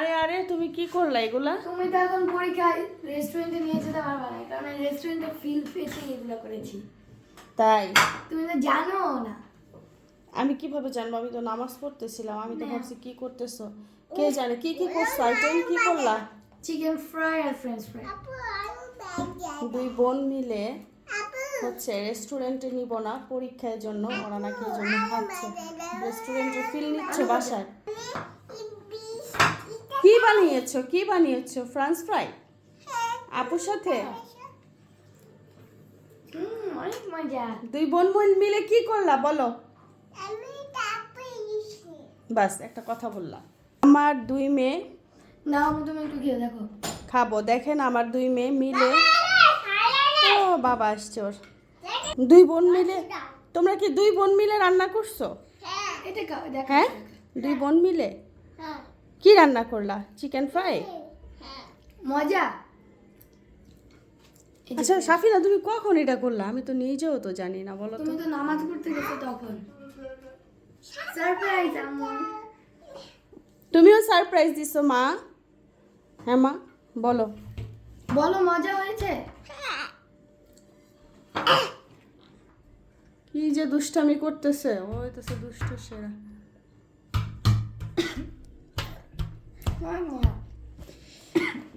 আরে আরে তুমি কি করলা এগুলা? তুমি তো এখন পরীক্ষায় রেস্টুরেন্টে নিয়ে যেতে পারবে না, কারণ রেস্টুরেন্টে ফিল পেতে এগুলো করেছি। তাই তুমি তো জানো না। আমি কিভাবে জানবো? আমি তো নামাজ পড়তেছিলাম, আমি তো ভাবছি কি করতেছো, কে জানে কি কি করছো, আইটেম কি করলা? চিকেন ফ্রাই আর ফ্রেঞ্চ ফ্রাই। দুই বোন মিলে হচ্ছে রেস্টুরেন্টে নিব না পরীক্ষার জন্য, ওরা নাকি এই জন্য খাচ্ছে। রেস্টুরেন্টের ফিল নিচ্ছে বাসায়। কি বানিয়েছো, কি বানিয়েছো? ফ্রেঞ্চ ফ্রাই আপুর সাথে? অনেক মজা। দুই বোন মিলে কি করলা বলো? বাস একটা কথা বললাম। আমার দুই মেয়ে নাও তুমি একটু খেয়ে দেখো। খাবো, দেখেন আমার দুই মেয়ে মিলে। ও বাবা আসছে ওর। দুই বোন মিলে, তোমরা কি দুই বোন মিলে রান্না করছো? এটা খাও, দেখো। হ্যাঁ, দুই বোন মিলে কি রান্না করলা? Chicken fry? মজা। আচ্ছা সাফিনা, তুমি কখন এটা করলা? আমি তো নিজেও তো জানি না, বলো তো। তুমি তো নামাজ পড়তে গেছো তখন। সারপ্রাইজ আম্মু। তুমিও সারপ্রাইজ দিছো মা? হ্যাঁ মা বলো। বলো মজা হয়েছে? কি যে দুষ্টামি করতেছে, ও হইতেছে দুষ্ট সেরা। মজা।